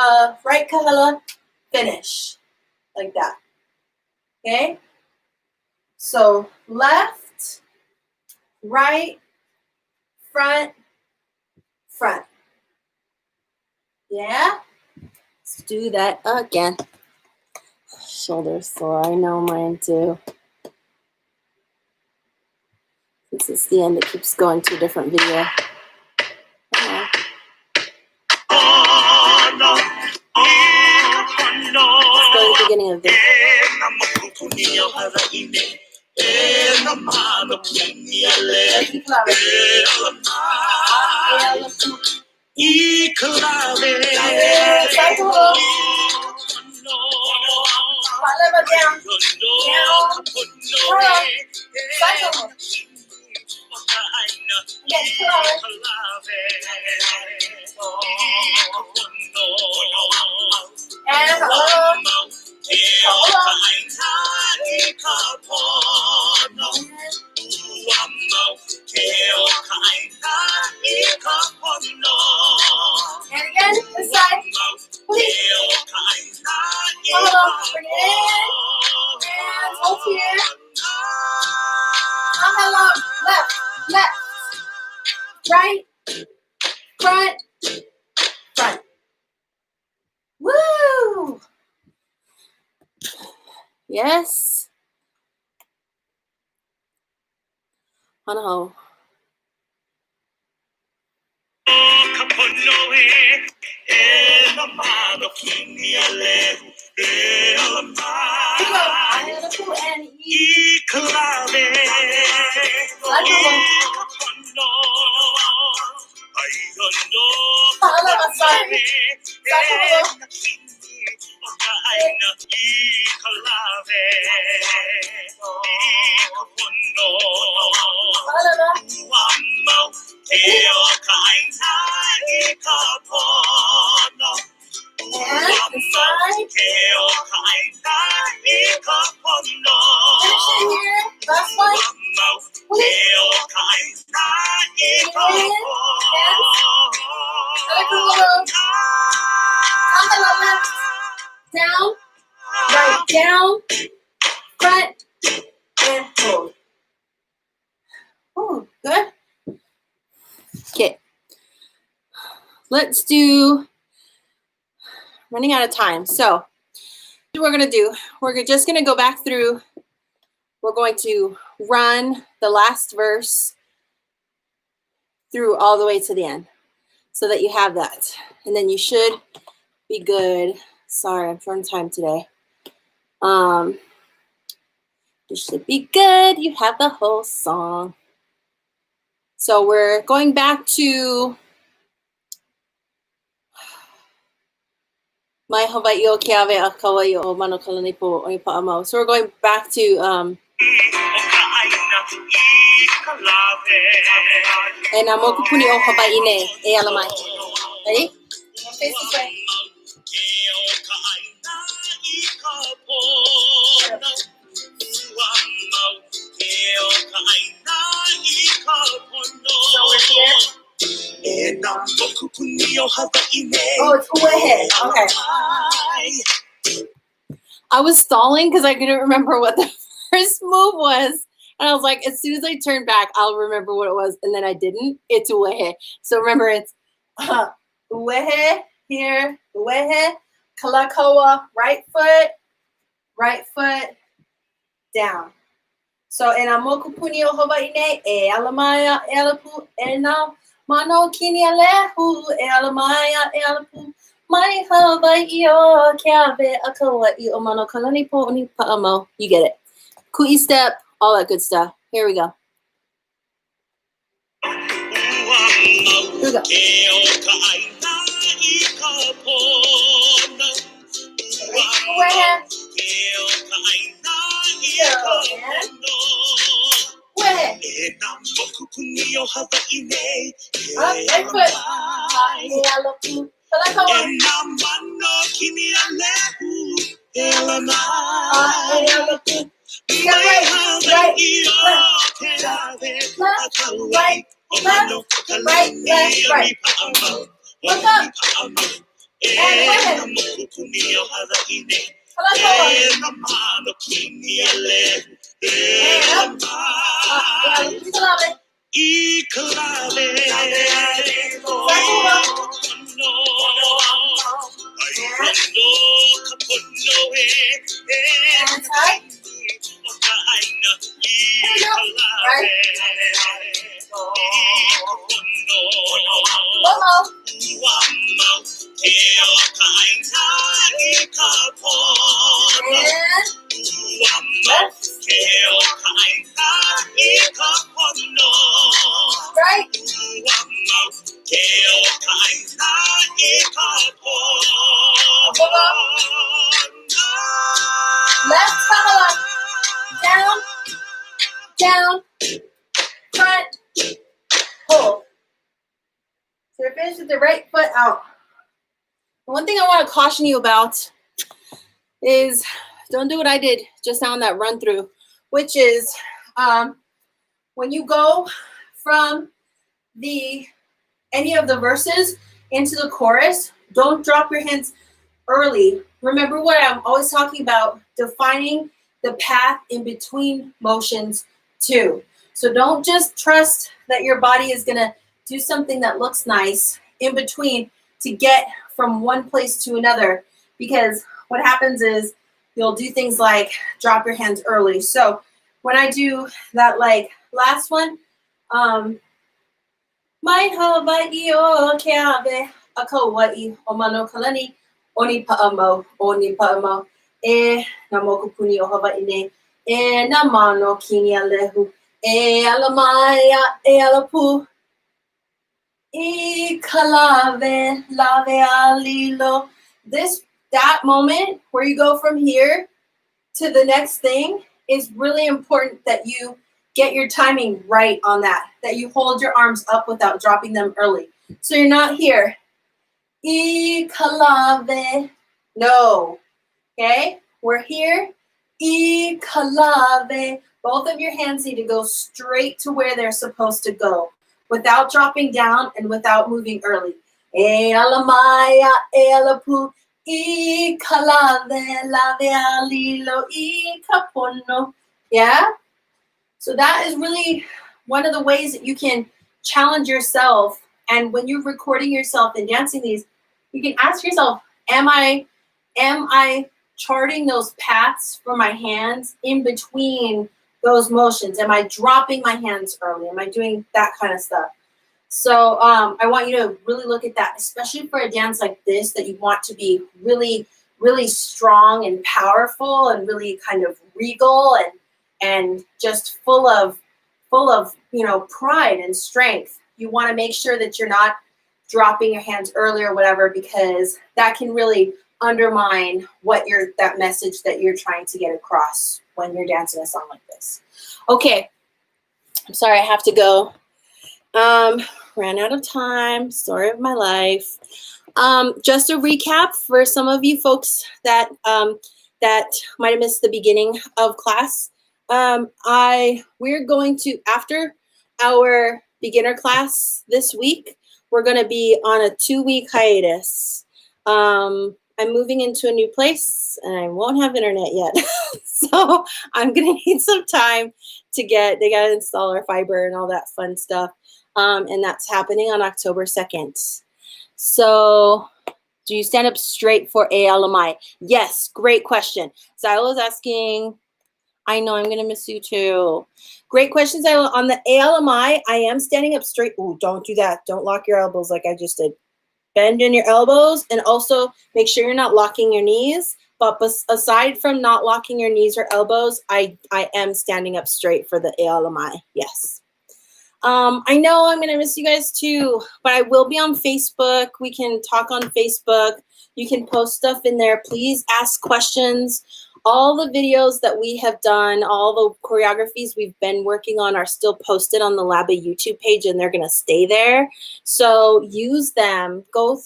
right kahela, finish. Like that. Okay? So left, right, front, front. Yeah? Let's do that again. Shoulder sore, I know mine too. This is the end, it keeps going to a different video. Let's go to the beginning of this. And again, this side. Bring it in. And hold here. Hello. Left, left. Right, front, front. Woo! Yes. Hanaho. Down, right down, front, and hold. Oh, good. Okay. Let's do, running out of time. So what we're going to do, we're just going to go back through. We're going to run the last verse through all the way to the end so that you have that. And then you should be good. Sorry, I'm short on time today. You should be good. You have the whole song. So we're going back to Mai Hawaii o Keawe a Kauai o Mano Kalanipo o Pa'amau. So we're going back to E nā moku puni o Hawaii nei e ala mai. Ready? Face this way. So we're here. Oh, it's Uehe. Okay. I was stalling because I couldn't remember what the first move was. And I was like, as soon as I turn back, I'll remember what it was. And then I didn't. It's Uehe. So remember, it's Uehe here, Uehe, Kalakoa, right foot, down. So, e nā moku puni o Hawaii nei, e alamaya, e alapu, e nā mano kini a lehu, e alamaya, e alapu, mai Hawaii o Keawe a Kauai o Mano Kalanipo o ni Pa'amau. You get it. Ku'i step, all that good stuff. Here we go. Here we go. Down, front, pull. So we're finished with the right foot out. One thing I want to caution you about is don't do what I did just now on that run through, which is when you go from any of the verses into the chorus, don't drop your hands early. Remember what I'm always talking about, defining the path in between motions too. So don't just trust that your body is going to do something that looks nice in between to get from one place to another, because what happens is you'll do things like drop your hands early. So when I do that like last one, Mai Hawaii o ke ave a Kauai o mano kalani oni pa'amo e na mokupuni o Hawaii ne e na mano kini a lehu e ala mai e ala pu I kalave lave alilo. That moment where you go from here to the next thing is really important that you get your timing right on that you hold your arms up without dropping them early. So you're not here. I kalave. No. Okay? We're here. I kalave. Both of your hands need to go straight to where they're supposed to go without dropping down and without moving early. E ala maya, e ala pu, I kalave, lave alilo, I kapono. Yeah? So that is really one of the ways that you can challenge yourself. And when you're recording yourself and dancing these, you can ask yourself, am I charting those paths for my hands in between those motions? Am I dropping my hands early? Am I doing that kind of stuff? So I want you to really look at that, especially for a dance like this that you want to be really, really strong and powerful and really kind of regal and just full of pride and strength. You want to make sure that you're not dropping your hands early or whatever, because that can really undermine that message that you're trying to get across when you're dancing a song like this. Okay, I'm sorry I have to go. Ran out of time. Story of my life. Just a recap for some of you folks that might have missed the beginning of class. We're going to, after our beginner class this week, we're going to be on a 2-week hiatus. I'm moving into a new place and I won't have internet yet. So I'm going to need some time they got to install our fiber and all that fun stuff. And that's happening on October 2nd. So do you stand up straight for e ala mai? Yes, great question. Zylo's asking, I know I'm going to miss you too. Great question, Zylo. On the e ala mai, I am standing up straight. Ooh, don't do that. Don't lock your elbows like I just did. Bend in your elbows and also make sure you're not locking your knees. But aside from not locking your knees or elbows, I am standing up straight for the e ala mai. Yes. I know I'm going to miss you guys too, but I will be on Facebook. We can talk on Facebook. You can post stuff in there. Please ask questions. All the videos that we have done, all the choreographies we've been working on are still posted on the Laba YouTube page, and they're going to stay there. So use them. Go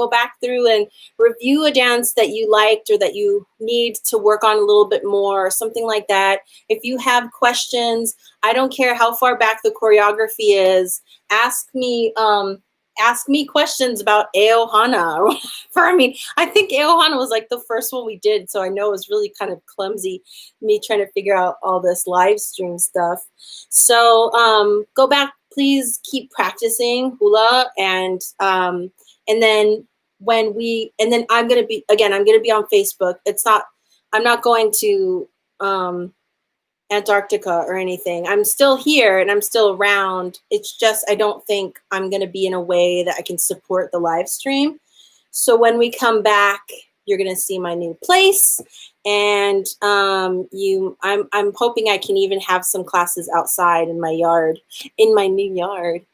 back through and review a dance that you liked or that you need to work on a little bit more or something like that. If you have questions, I don't care how far back the choreography is, ask me questions about ʻohana or whatever. I think ʻohana was like the first one we did, so I know it was really kind of clumsy, me trying to figure out all this live stream stuff. So go back, please keep practicing hula, and then I'm gonna be on Facebook. I'm not going to Antarctica or anything. I'm still here and I'm still around. It's just I don't think I'm going to be in a way that I can support the live stream. So when we come back, you're going to see my new place, and I'm hoping I can even have some classes outside in my yard, in my new yard.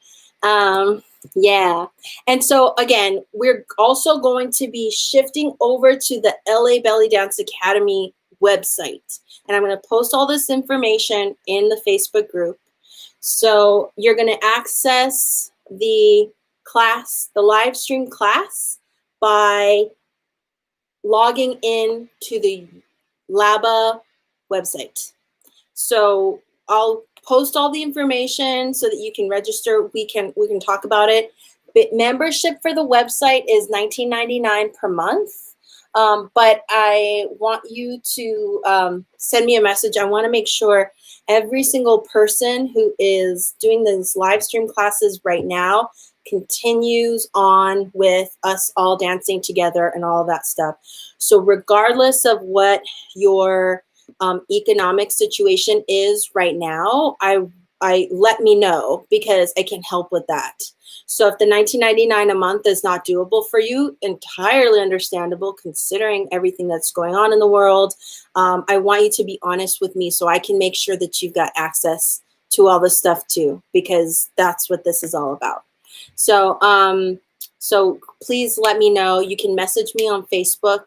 Yeah. And so again, we're also going to be shifting over to the LA Belly Dance Academy website. And I'm going to post all this information in the Facebook group. So you're going to access the class, the live stream class, by logging in to the Laba website. So I'll post all the information so that you can register. We can talk about it. But membership for the website is $19.99 per month. But I want you to send me a message. I want to make sure every single person who is doing these live stream classes right now continues on with us all dancing together and all of that stuff. So regardless of what your economic situation is right now, I let me know, because I can help with that. So if the $19.99 a month is not doable for you, entirely understandable considering everything that's going on in the world. I want you to be honest with me so I can make sure that you've got access to all this stuff too, because that's what this is all about. So, so please let me know. You can message me on Facebook.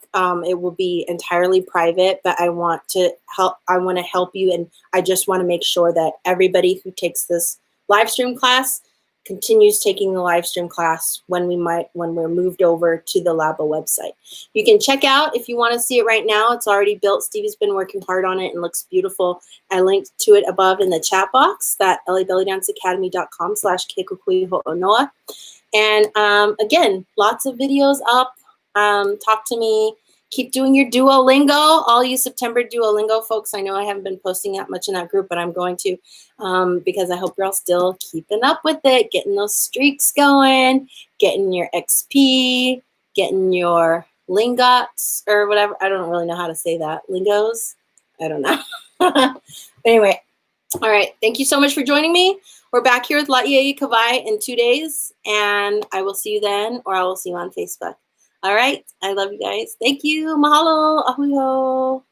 It will be entirely private, but I want to help. I want to help you, and I just want to make sure that everybody who takes this live stream class continues taking the live stream class when we're moved over to the Labo website. You can check out if you want to see it right now. It's already built. Stevie's been working hard on it and looks beautiful. I linked to it above in the chat box, that LABellyDanceAcademy.com/keikokuiho'onoa. And again, lots of videos up. Talk to me. Keep doing your Duolingo. All you September Duolingo folks, I know I haven't been posting that much in that group, but I'm going to, because I hope you're all still keeping up with it, getting those streaks going, getting your XP, getting your lingots or whatever. I don't really know how to say that. Lingos? I don't know. But anyway, all right. Thank you so much for joining me. We're back here with La'iei Kawai in 2 days, and I will see you then, or I will see you on Facebook. All right. I love you guys. Thank you. Mahalo. Ahuyo.